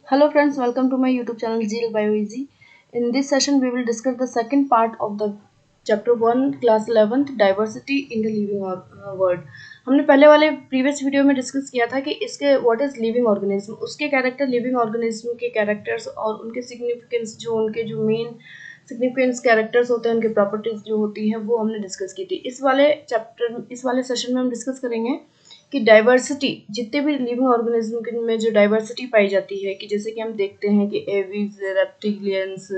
Hello friends, welcome to my YouTube channel Zeal BioEasy. In this session, we will discuss the second part of the chapter 1 class 11th diversity in the living world. हमने पहले वाले previous video में discuss किया था कि इसके what is living organism, उसके character, living organism के कैरेक्टर्स और उनके सिग्निफिकेंस, जो उनके जो मेन सिग्निफिकेंस कैरेक्टर्स होते हैं, उनके प्रॉपर्टीज जो होती हैं वो हमने डिस्कस की थी। इस वाले सेशन में हम डिस्कस करेंगे कि डाइवर्सिटी, जितने भी लिविंग ऑर्गेनिज्म में जो डाइवर्सिटी पाई जाती है, कि जैसे कि हम देखते हैं कि aves, reptilians,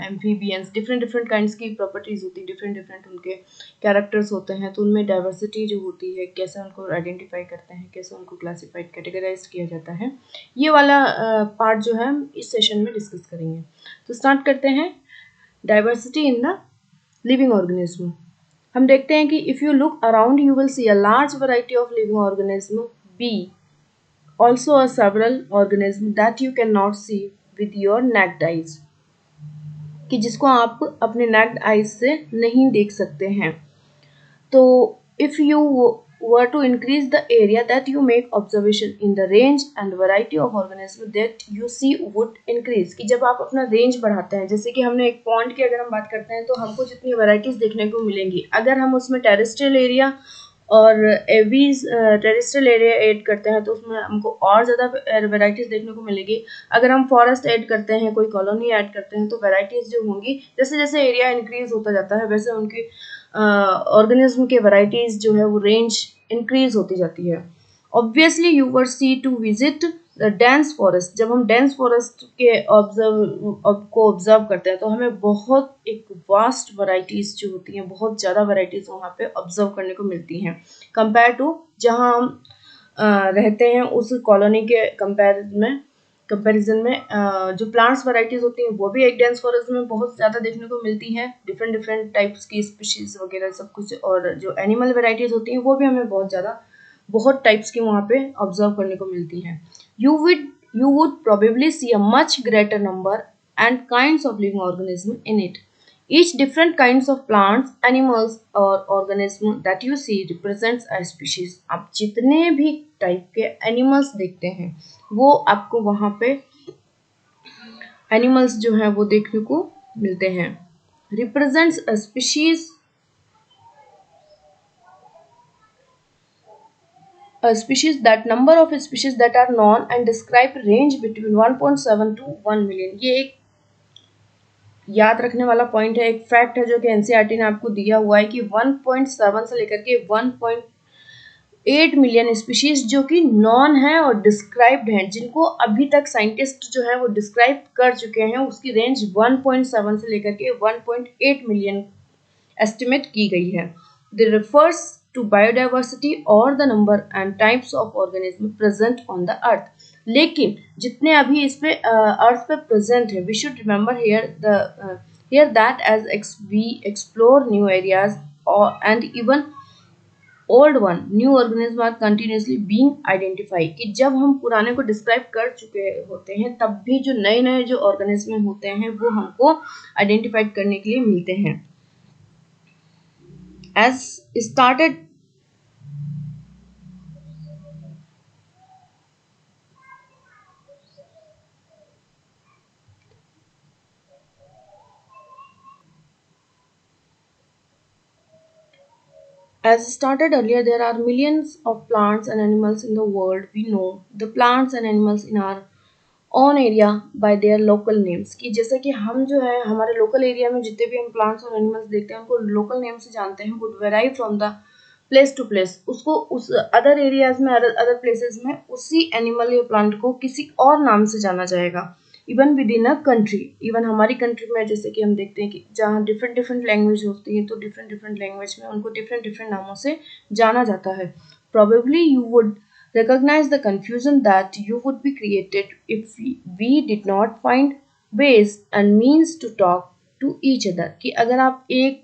amphibians, different different kinds की प्रॉपर्टीज होती है, डिफरेंट डिफरेंट उनके कैरेक्टर्स होते हैं, तो उनमें डाइवर्सिटी जो होती है, कैसे उनको आइडेंटिफाई करते हैं, कैसे उनको क्लासिफाइड कैटेगराइज किया जाता है, ये वाला पार्ट जो है हम इस सेशन में डिस्कस करेंगे। तो स्टार्ट करते हैं। Diversity in the living organism. हम देखते हैं कि if you look around you will see a large variety of living organism, be also a several organism that you can not see with your naked eyes, कि जिसको आप अपने necked eyes से नहीं देख सकते हैं। तो if you were to increase the area that you make observation in the range and variety of organisms that you see would increase, कि जब आप अपना रेंज बढ़ाते हैं, जैसे कि हमने एक पॉइंट की अगर हम बात करते हैं तो हमको जितनी वैरायटीज देखने को मिलेंगी, अगर हम उसमें टेरेस्ट्रियल एरिया और एवीज टेरेस्ट्रियल एरिया ऐड करते हैं तो उसमें हमको और ज़्यादा वैरायटीज देखने को मिलेगी। अगर हम फॉरेस्ट ऐड करते हैं, कोई कॉलोनी ऐड करते हैं, तो वैरायटीज जो होंगी, जैसे जैसे एरिया इंक्रीज होता जाता है वैसे उनकी ऑर्गेनिज्म के वैरायटीज जो है वो रेंज इंक्रीज होती जाती है। Obviously you were see to visit the dense forest. जब हम डेंस फॉरेस्ट के ऑब्जर्व करते हैं तो हमें बहुत एक वास्ट वैरायटीज जो होती हैं, बहुत ज़्यादा वैरायटीज वहाँ पे ऑब्जर्व करने को मिलती हैं, कंपेयर टू जहाँ हम रहते हैं उस कॉलोनी के कंपैरिजन में जो प्लांट्स वैरायटीज होती हैं वो भी एक डेंस फॉरेस्ट में बहुत ज़्यादा देखने को मिलती हैं, डिफरेंट डिफरेंट टाइप्स की स्पीशीज वगैरह सब कुछ। और जो एनिमल वैरायटीज होती हैं वो भी हमें बहुत टाइप्स की वहाँ पे ऑब्जर्व करने को मिलती हैं। You would probably see a much greater number and kinds of living organisms in it. Each different kinds of plants, animals or organisms that you see represents a species. आप जितने भी टाइप के animals देखते हैं वो आपको वहाँ पे एनिमल्स जो हैं वो देखने को मिलते हैं। Represents a species, that number of species that are known and described range between 1.7 to 1 million। ये एक याद रखने वाला पॉइंट है, एक फैक्ट है जो कि एनसीईआरटी ने आपको दिया हुआ है कि 1.7 से लेकर के 1.8 मिलियन स्पीशीज जो कि नॉन है और डिस्क्राइब्ड हैं, जिनको अभी तक साइंटिस्ट जो है वो डिस्क्राइब कर चुके हैं, उसकी रेंज 1.7 से लेकर के 1.8 मिलियन एस्टिमेट की गई है। This refers to biodiversity or the number and types of organisms present on the earth। लेकिन जितने अभी इस पे अर्थ पे प्रेजेंट है, we should remember here that as we explore new areas and even old one, new organism are continuously being identify, कि जब हम पुराने को डिस्क्राइब कर चुके होते हैं तब भी जो नए नए जो ऑर्गेनिज्म होते हैं वो हमको आइडेंटिफाइड करने के लिए मिलते हैं। As started As stated earlier, there are millions of plants and animals in the world. We know the plants and animals in our own area by their local names, कि जैसे कि हम जो है हमारे लोकल एरिया में जितने भी हम प्लांट्स और एनिमल्स देखते हैं उनको लोकल नेम से जानते हैं, would vary from the place to place. उसको उस अदर एरियाज में, अदर प्लेसेस में उसी एनिमल या प्लांट को किसी और नाम से जाना जाएगा। Even with in a country, even हमारी कंट्री में जैसे कि हम देखते हैं कि जहाँ डिफरेंट डिफरेंट लैंग्वेज होती है तो डिफरेंट डिफरेंट लैंग्वेज में उनको डिफरेंट डिफरेंट नामों से जाना जाता है। Probably you would recognize the confusion that you would be created if we did not find ways and means to talk to each other, कि अगर आप एक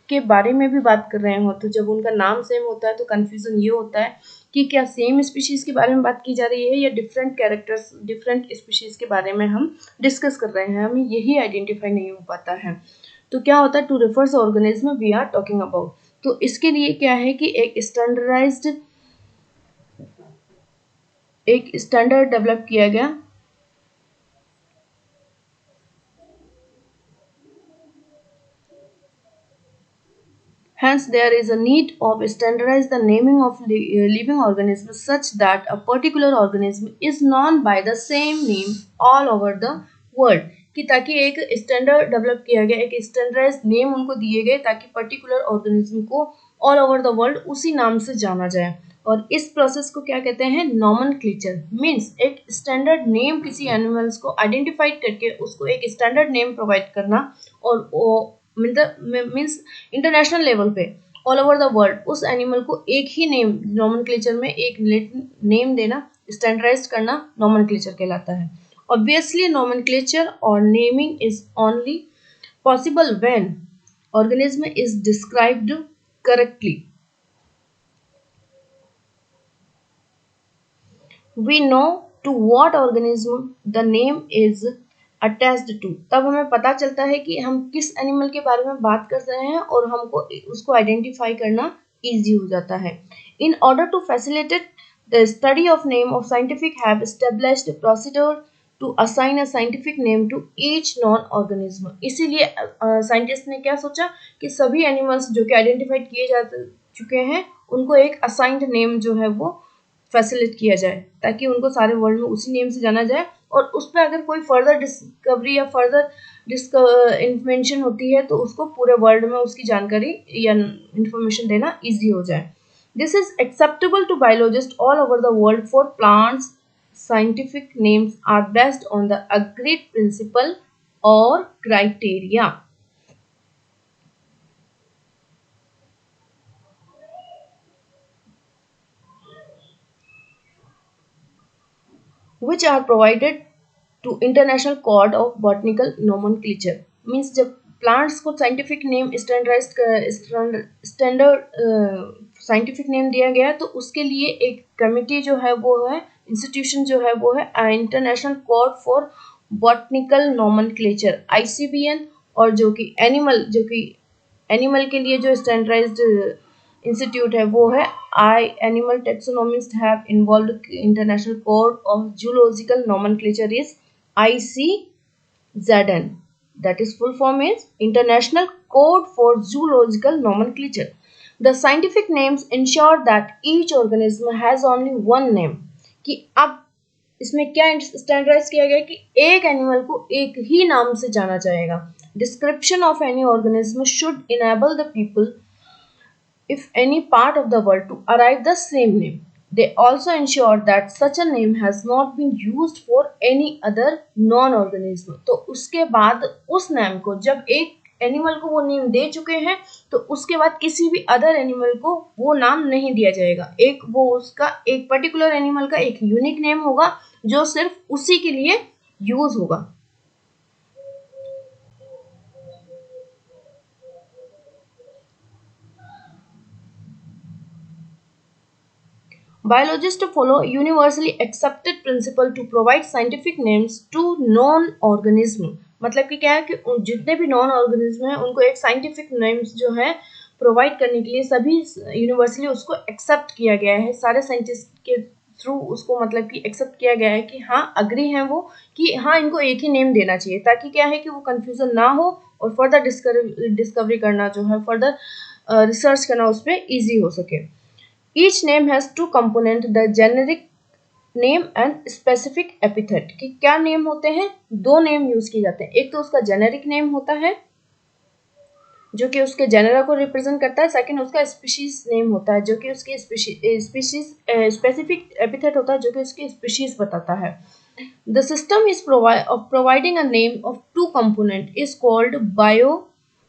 के बारे में भी बात कर रहे हो तो जब उनका नाम सेम होता है तो कंफ्यूजन ये होता है कि क्या सेम स्पीशीज के बारे में बात की जा रही है या डिफरेंट कैरेक्टर्स, डिफरेंट स्पीशीज के बारे में हम डिस्कस कर रहे हैं, हमें यही आइडेंटिफाई नहीं हो पाता है। तो क्या होता है, to refers organism we are talking about. तो इसके लिए क्या है कि एक स्टैंडर्ड डेवलप किया गया Hence, there is a need of standardize the naming of living organisms such that a particular organism is known by the same name all over the world. कि ताकि एक स्टैंडर्ड डेवलप किया गया, एक standardise name उनको दिए गए ताकि पर्टिकुलर ऑर्गेनिज्म को ऑल ओवर द वर्ल्ड उसी नाम से जाना जाए. और इस प्रोसेस को क्या कहते हैं? नॉमेनक्लेचर. मीन्स एक स्टैंडर्ड नेम किसी एनिमल्स को आइडेंटिफाइड करके उसको एक स्टैंडर्ड नेम प्रोवाइड करना और मीन्स इंटरनेशनल लेवल पे ऑल ओवर द वर्ल्ड उस एनिमल को एक ही नेम नॉमेनक्लेचर में एक नेम देना, स्टैंडर्डाइज करना नॉमेनक्लेचर कहलाता है. ऑब्वियसली नॉमेनक्लेचर और naming is only possible when organism is described correctly. We know to what organism the name is attached to. तब हमें पता चलता है कि हम किस एनिमल के बारे में बात कर रहे हैं और हमको उसको आइडेंटिफाई करना इजी हो जाता है. In order to facilitate the study of name of scientific have established procedure to assign a scientific name to each non-organism. इसीलिए साइंटिस्ट ने क्या सोचा कि सभी एनिमल्स जो कि आइडेंटिफाइड किए जा चुके हैं उनको एक असाइंड नेम जो है वो फैसिलिटेट किया जाए ताकि उनको सारे वर्ल्ड में उसी नेम से जाना जाए और उस पर अगर कोई फर्दर डिस्कवरी या फर्दर इन्फॉर्मेशन होती है तो उसको पूरे वर्ल्ड में उसकी जानकारी या इंफॉर्मेशन देना इजी हो जाए. This is acceptable to biologist all over the world for plants. Scientific names are based on the agreed principle or criteria. Which are provided to International Code of Botanical Nomenclature. Means जब plants को scientific name standard scientific name दिया गया तो उसके लिए एक committee जो है वो है इंस्टीट्यूशन जो है वो है international code for botanical nomenclature ICBN. और जो कि एनिमल के लिए जो स्टैंडर्डाइज्ड इंस्टीट्यूट है वो है animal taxonomist have involved international code of zoological nomenclature is ICZN. That is full form is International Code for Zoological Nomenclature. The scientific names ensure that each organism has only one name. कि अब इसमें क्या standardise किया गया कि एक animal को एक ही नाम से जाना जाएगा. Description of any organism should enable the people if any part of the world to arrive the same name. They also ensure that such a name has not been used for any other non-organism. तो उसके बाद उस नाम को जब एक animal को वो नेम दे चुके हैं तो उसके बाद किसी भी अदर एनिमल को वो नाम नहीं दिया जाएगा. एक वो उसका एक पर्टिकुलर एनिमल का एक यूनिक नेम होगा जो सिर्फ उसी के लिए यूज होगा. Biologists follow universally accepted principle to provide scientific names to known organism. मतलब कि क्या है कि जितने भी नॉन ऑर्गेनिज्म हैं उनको एक साइंटिफिक नेम्स जो है प्रोवाइड करने के लिए सभी यूनिवर्सली उसको एक्सेप्ट किया गया है. सारे साइंटिस्ट के थ्रू उसको मतलब कि एक्सेप्ट किया गया है कि हाँ अग्री हैं वो कि हाँ इनको एक ही नेम देना चाहिए ताकि क्या है कि वो कंफ्यूजन ना हो और फर्दर डिस्कवरी करना जो है फर्दर रिसर्च करना उस पर ईजी हो सके. Each name has two components, the generic name and specific epithet. कि क्या नेम होते हैं? दो नेम यूज किए जाते हैं. एक तो उसका जेनेरिक नेम होता है जो कि उसके जेनेरा को रिप्रेजेंट करता है. सेकंड उसका स्पीशीज नेम होता है जो कि उसकी स्पीशीज स्पेसिफिक एपिथेट होता है जो कि उसकी स्पीशीज बताता है. The system is of providing a name of two component is called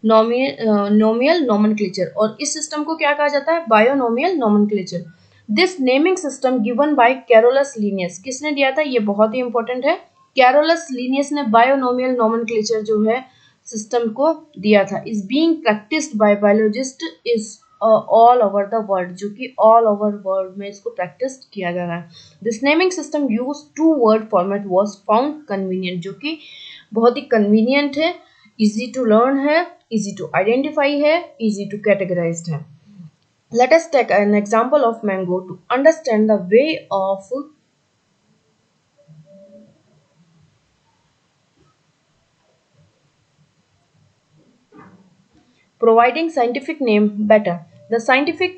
binomial nomenclature. और इस सिस्टम को क्या कहा जाता है? Binomial nomenclature. This naming system given by Carolus Linnaeus. किसने दिया था? ये बहुत ही इंपॉर्टेंट है. कैरोलस लिनियस ने बायोनोमियल नोमेनक्लेचर जो है सिस्टम को दिया था. Is being practised by biologist is all over the world. जो कि ऑल ओवर वर्ल्ड में इसको प्रैक्टिस किया जा रहा है. This naming system use two word format was found convenient. जो कि बहुत ही कन्वीनियंट है, easy to learn है, easy to identify है, easy to categorize है. Let us take an example of mango to understand the way of Providing scientific name better. The scientific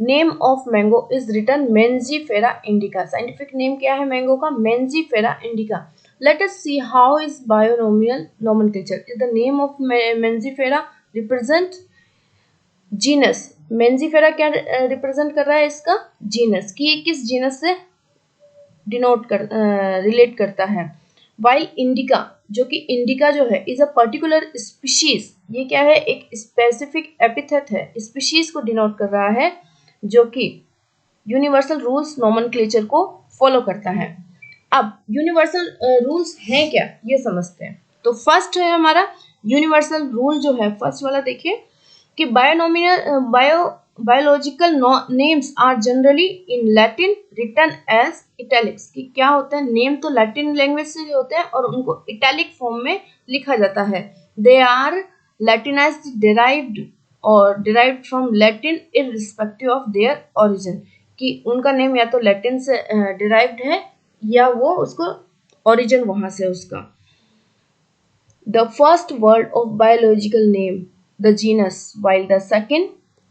name of mango is written Mangifera indica. Scientific name क्या है mango का? Mangifera indica. Let us see how is binomial nomenclature. Is the name of Mangifera represent genus. Mangifera क्या represent कर रहा है इसका? genus. कि ये किस genus से डिनोट कर रिलेट करता है. वाइल इंडिका, जो कि इंडिका जो है इज अ पर्टिकुलर स्पीशीज. ये क्या है? एक स्पेसिफिक एपिथेट है, स्पीशीज को डिनोट कर रहा है जो कि यूनिवर्सल रूल्स नोमेनक्लेचर को फॉलो करता है. अब यूनिवर्सल रूल्स हैं क्या, ये समझते हैं. तो फर्स्ट है हमारा यूनिवर्सल रूल जो है, फर्स्ट वाला देखिए कि biological names are generally in Latin written as italics. कि क्या होता है? नेम तो लैटिन लैंग्वेज से होते हैं और उनको इटैलिक फॉर्म में लिखा जाता है. They are Latinised, derived from Latin irrespective of their origin. कि उनका नेम या तो लैटिन से डिराइव्ड है या वो उसको ओरिजिन वहां से उसका. The first word of biological name the genus, while the second.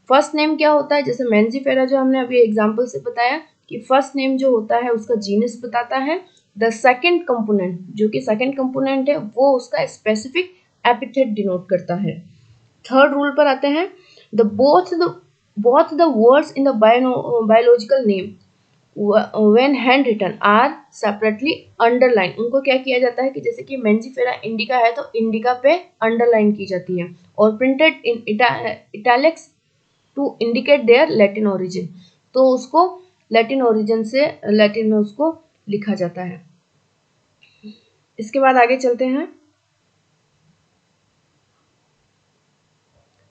First name क्या होता है? जैसे मैंजीफेरा जो हमने अभी एग्जांपल से बताया कि फर्स्ट नेम जो होता है उसका जीनस बताता है. द सेकेंड कंपोनेंट, जो कि सेकेंड कंपोनेंट है, वो उसका स्पेसिफिक एपिथेट डिनोट करता है. थर्ड रूल पर आते हैं. The both the words in the biological name when hand written are separately underline. उनको क्या किया जाता है कि जैसे कि मैंजीफेरा इंडिका है तो इंडिका पे अंडरलाइन की जाती है और printed in italics to indicate their Latin origin. तो उसको लैटिन ओरिजिन से लैटिन में उसको लिखा जाता है. इसके बाद आगे चलते हैं.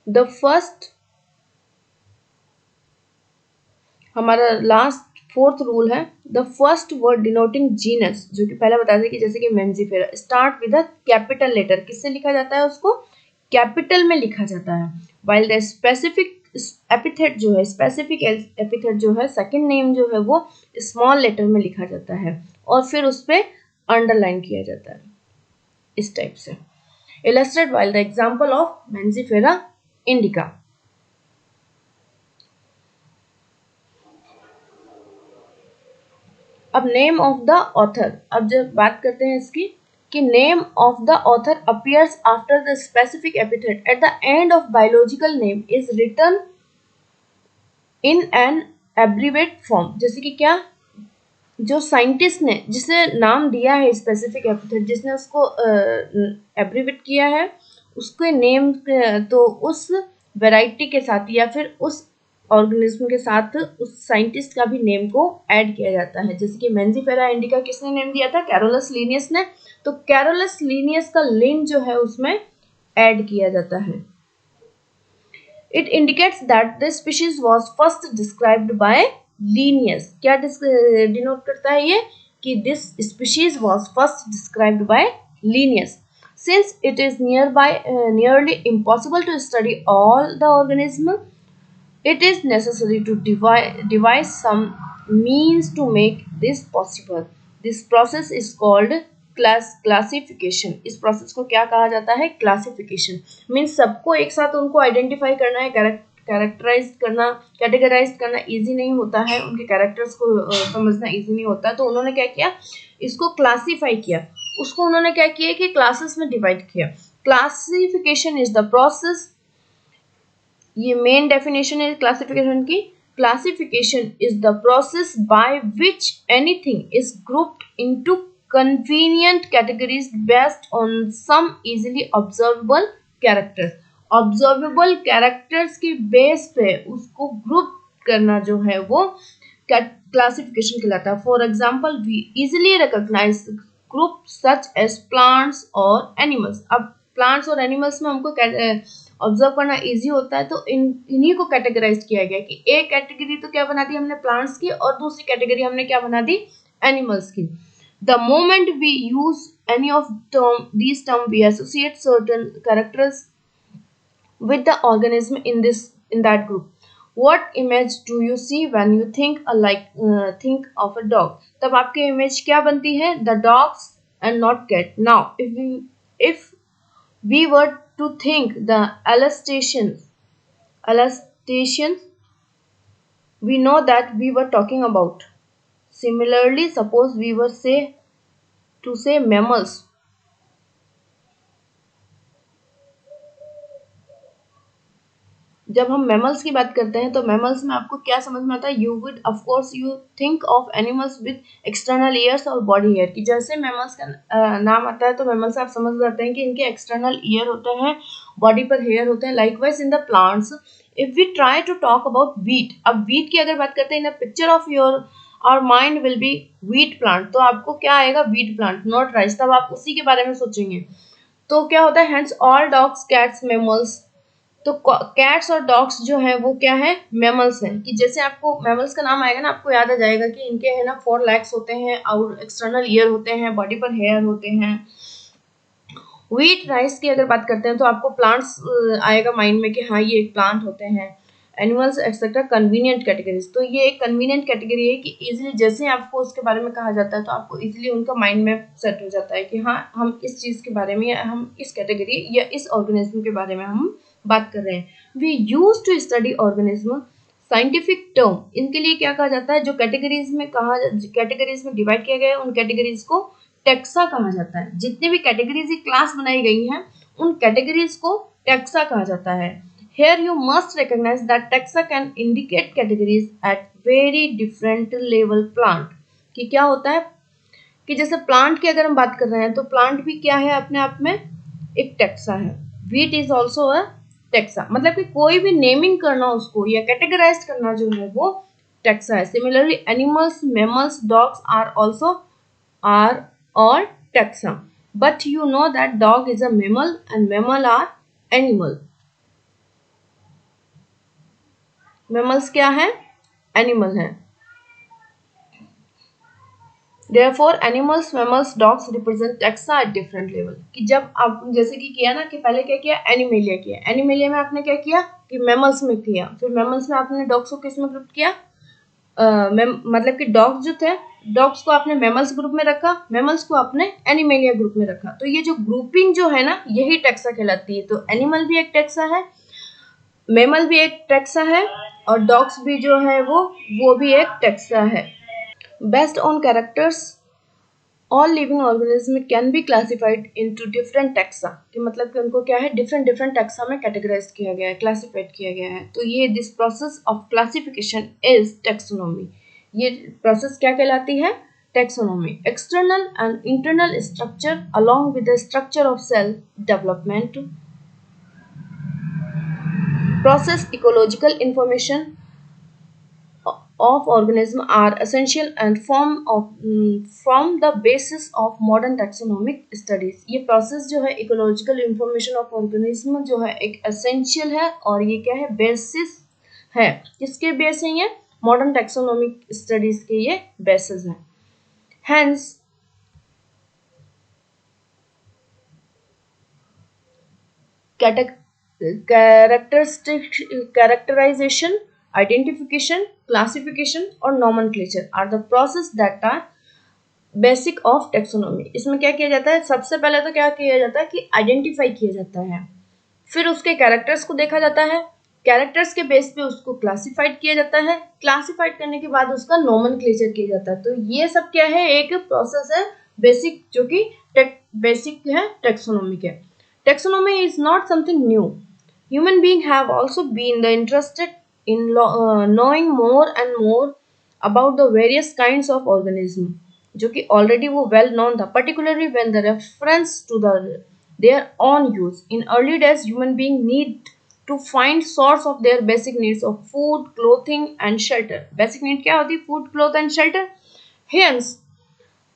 द फर्स्ट हमारा लास्ट फोर्थ रूल है. The first word denoting genus, जो कि पहले बता दें कि जैसे कि Mangifera start with a capital letter. किससे लिखा जाता है? उसको कैपिटल में लिखा जाता है. वाइल द स्पेसिफिक एपिथेट जो है, स्पेसिफिक एपिथेट जो है, सेकंड नेम जो है, वो स्मॉल लेटर में लिखा जाता है और फिर उस पर अंडरलाइन किया जाता है इस टाइप से. Illustrate while the example of Mangifera indica. अब नेम ऑफ द ऑथर. अब जब बात करते हैं इसकी कि name of the author appears after the specific epithet at the end of biological name is written in an abbreviate form. जैसे कि क्या, जो साइंटिस्ट ने जिसने नाम दिया है स्पेसिफिक एपिथेट, जिसने उसको एब्रीवेट किया है, उसके नेम तो उस वैरायटी के साथ या फिर उस ऑर्गेनिज्म के साथ उस साइंटिस्ट का भी नेम को ऐड किया जाता है. जैसे कि मैंजीफेरा इंडिका किसने नेम दिया था? कैरोलस लिनियस ने. तो कैरोलस लिनियस का लिन जो है उसमें ऐड किया जाता है. It indicates that the species was first described bye Linnaeus. क्या डिनोट करता है ये? कि this species was first described bye Linnaeus. Since it is nearly impossible to study all the organism, it is necessary to devise some means to make this possible. This process is called classification. इस process को क्या कहा जाता है? Classification. Means सबको एक साथ उनको आइडेंटिफाई करना है, कैरेक्टराइज करना, कैटेगराइज करना इजी नहीं होता है, उनके कैरेक्टर्स को समझना इजी नहीं होता. तो उन्होंने क्या किया? इसको क्लासीफाई किया. उसको उन्होंने क्या किया कि क्लासेस में डिवाइड किया. Classification is the process. ये मेन डेफिनेशन है क्लासिफिकेशन की. Classification is the process by which anything is grouped into convenient categories based on some easily observable characters. Observable characters के बेस पे उसको ग्रुप करना जो है वो क्लासिफिकेशन कहलाता है. For example, we easily recognise group such as plants और एनिमल्स. अब प्लांट्स और एनिमल्स में हमको ऑब्जर्व करना इजी होता है, तो इन्हीं को कैटेगराइज किया गया कि एक कैटेगरी तो क्या बना दी हमने प्लांट्स की और दूसरी कैटेगरी हमने क्या बना दी? एनिमल्स की. The moment we use any of these term we associate certain characters with the organism in that group. What image do you see when you think of a dog? तब आपकी image क्या बनती है? The dogs and not cat. Now if we were to think the elucidations we know that we were talking about. Similarly, suppose we were to say mammals. जब हम mammals की बात करते हैं तो मैमल्स में आपको क्या समझ में आता है? You would of course you think of animals with external years और बॉडी हेयर, कि जैसे मैमल्स का नाम आता है तो मैमल्स से आप समझ जाते हैं कि इनके एक्सटर्नल ईयर होते हैं, बॉडी पर हेयर होते हैं. Likewise in the plants, if we try to talk about wheat, अब वीट की अगर बात करते हैं, in the picture of your our mind will be wheat plant, तो आपको क्या आएगा? Wheat plant, not rice. तब आप उसी के बारे में सोचेंगे. तो क्या होता है? Hence all dogs, cats, mammals. तो कैट्स और डॉग्स जो है वो क्या है? मैमल्स हैं. कि जैसे आपको मैमल्स का नाम आएगा ना, आपको याद आ जाएगा कि इनके है ना 4 लेग्स होते हैं और एक्सटर्नल ईयर होते हैं, बॉडी पर हेयर होते हैं. व्हीट, राइस की अगर बात करते हैं तो आपको प्लांट्स आएगा माइंड में कि हाँ ये एक प्लांट होते हैं. एनिमल्स एक्सेट्रा कन्वीनियंट कैटेगरीज, तो ये एक कन्वीनियंट कैटेगरी है कि इजीली जैसे आपको उसके बारे में कहा जाता है तो आपको इजीली उनका माइंड में सेट हो जाता है कि हाँ हम इस चीज़ के बारे में या हम इस कैटेगरी या इस ऑर्गेनिज्म के बारे में हम बात कर रहे हैं. We use to study organism, scientific term. इनके लिए क्या कहा जाता है? जो कैटेगरीज में डिवाइड किया गया है उन कैटेगरीज को टेक्सा कहा जाता है. जितने भी कैटेगरीज की क्लास बनाई गई हैं उन कैटेगरीज को टेक्सा कहा जाता है. Here you must recognize that taxa can indicate categories at very different level plant. कि क्या होता है कि जैसे प्लांट की अगर हम बात कर रहे हैं तो प्लांट भी क्या है? अपने आप में एक टेक्सा है. Wheat is also a taxa, मतलब कि कोई भी नेमिंग करना उसको या कैटेगराइज करना जो है वो टेक्सा है. Similarly animals, mammals, dogs are all taxa. But you know that dog is a mammal and mammal are animal. Mammals क्या है? एनिमल है. Therefore, animals, mammals, dogs represent taxa at different level. कि जब आप जैसे कि किया ना कि पहले क्या किया? एनिमेलिया किया. एनिमेलिया में आपने क्या किया कि मैमल्स में किया, फिर मैमल्स में आपने डॉग्स को किस में ग्रुप किया? मतलब कि डॉग्स जो थे, डॉग्स को आपने मैमल्स ग्रुप में रखा, मैमल्स को आपने एनिमेलिया ग्रुप में रखा. तो ये जो ग्रुपिंग जो है ना यही टैक्सा कहलाती है. तो एनिमल भी एक टैक्सा है, मैमल भी एक टैक्सा है और डॉग्स भी जो है वो भी एक टैक्सा है. Based on characters all living organism can be classified into different taxa, कि मतलब कि उनको क्या है? डिफरेंट टैक्सा में कैटेगराइज किया गया है, क्लासिफाइड किया गया है. तो ये this process of classification is taxonomy. ये प्रोसेस क्या कहलाती है? Taxonomy. External and internal structure along with the structure of cell development, process, ecological information of organism are essential and form the basis of modern taxonomic studies. ये process जो है ecological information of organism जो है एक essential है और ये क्या है? basis है. किसके बेस है ये? modern taxonomic studies के ये basis है. Hence characterization, identification, classification और nomenclature are the process that are basic of taxonomy. इसमें क्या किया जाता है? सबसे पहले तो क्या किया जाता है कि आइडेंटिफाई किया जाता है, फिर उसके कैरेक्टर्स को देखा जाता है, कैरेक्टर्स के बेस पे उसको क्लासिफाइड किया जाता है, क्लासिफाइड करने के बाद उसका नोमेनक्लेचर किया जाता है. तो ये सब क्या है? एक प्रोसेस है बेसिक, जो कि बेसिक है टैक्सोनॉमी के. Taxonomy is not something new. Human beings have also been interested in knowing more and more about the various kinds of organism, जो कि already वो well known था, particularly when the reference to their own use. In early days, human beings need to find source of their basic needs of food, clothing and shelter. Basic need क्या होती? Food, cloth and shelter. Hence,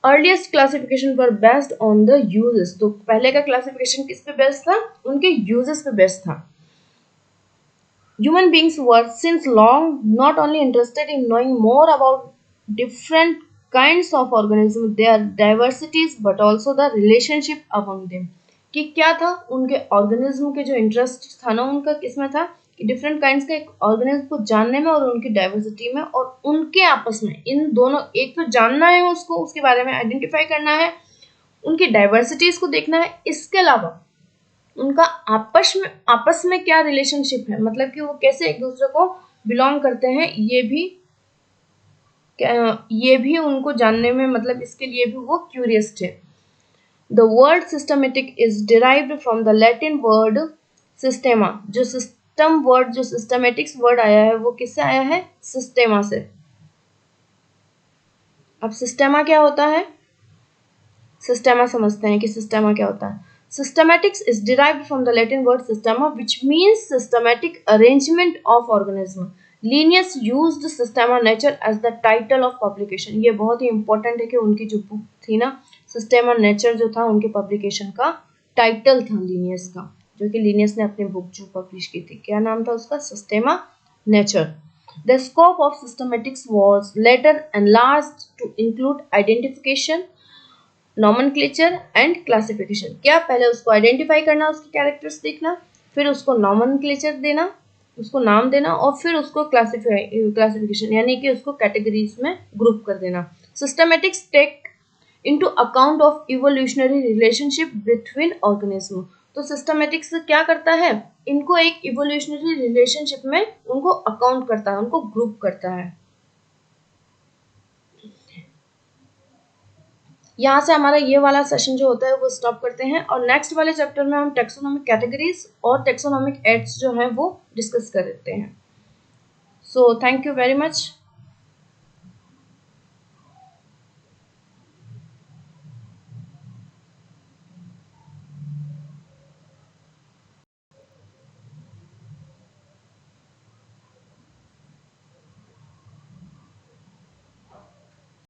earliest classification पर based on the uses. तो पहले का classification किस पे बेस्ड था? उनके यूजेस पे बेस्ड था. Human beings were since long not only interested in knowing more about different kinds of organism, their diversities, but also the relationship among them. कि क्या था? उनके ऑर्गेनिज्म के जो इंटरेस्ट था ना उनका किसमें था? डिफरेंट काइंड्स के ऑर्गेनिज्म को जानने में और उनकी डाइवर्सिटी में और उनके आपस में, इन दोनों, एक तो जानना है उसको, उसके बारे में आइडेंटिफाई करना है, उनकी डाइवर्सिटीज को देखना है. इसके अलावा उनका आपस में क्या रिलेशनशिप है, मतलब कि वो कैसे एक दूसरे को बिलोंग करते हैं, ये भी उनको जानने में, मतलब इसके लिए भी वो क्यूरियस थे। The word systematic is derived from the Latin word systema। जो सिस्टम वर्ड, जो सिस्टमेटिक्स वर्ड आया है वो किससे आया है? सिस्टेमा से। अब सिस्टेमा क्या होता है? सिस्टेमा समझते हैं कि सिस्टेमा क्या होता है। Systematics is derived from the Latin word systema, which means systematic arrangement of organism. Linnaeus used systema nature as the title of publication। ये बहुत ही important है कि उनकी जो बुक थी ना, सिस्टेमा नेचर जो था, उनके पब्लिकेशन का टाइटल था लिनियस का, जो कि लिनियस ने अपनी बुक जो पब्लिश की थी, क्या नाम था उसका? सिस्टेमा nature. The scope of systematics was later enlarged to include identification, nomenclature and classification. क्या? पहले उसको आइडेंटिफाई करना, उसके कैरेक्टर्स देखना, फिर उसको नॉमनक्लेचर देना, उसको नाम देना, और फिर उसको क्लासिफिकेशन यानी कि उसको कैटेगरीज में ग्रुप कर देना। Systematics take into account of evolutionary relationship between organism. तो सिस्टमेटिक्स क्या करता है? इनको एक इवोल्यूशनरी रिलेशनशिप में उनको अकाउंट करता है, उनको ग्रुप करता है। यहाँ से हमारा ये वाला सेशन जो होता है वो स्टॉप करते हैं, और नेक्स्ट वाले चैप्टर में हम टेक्सोनोमिक कैटेगरीज और टेक्सोनोमिक एड्स जो हैं वो डिस्कस करते हैं। So thank you very much.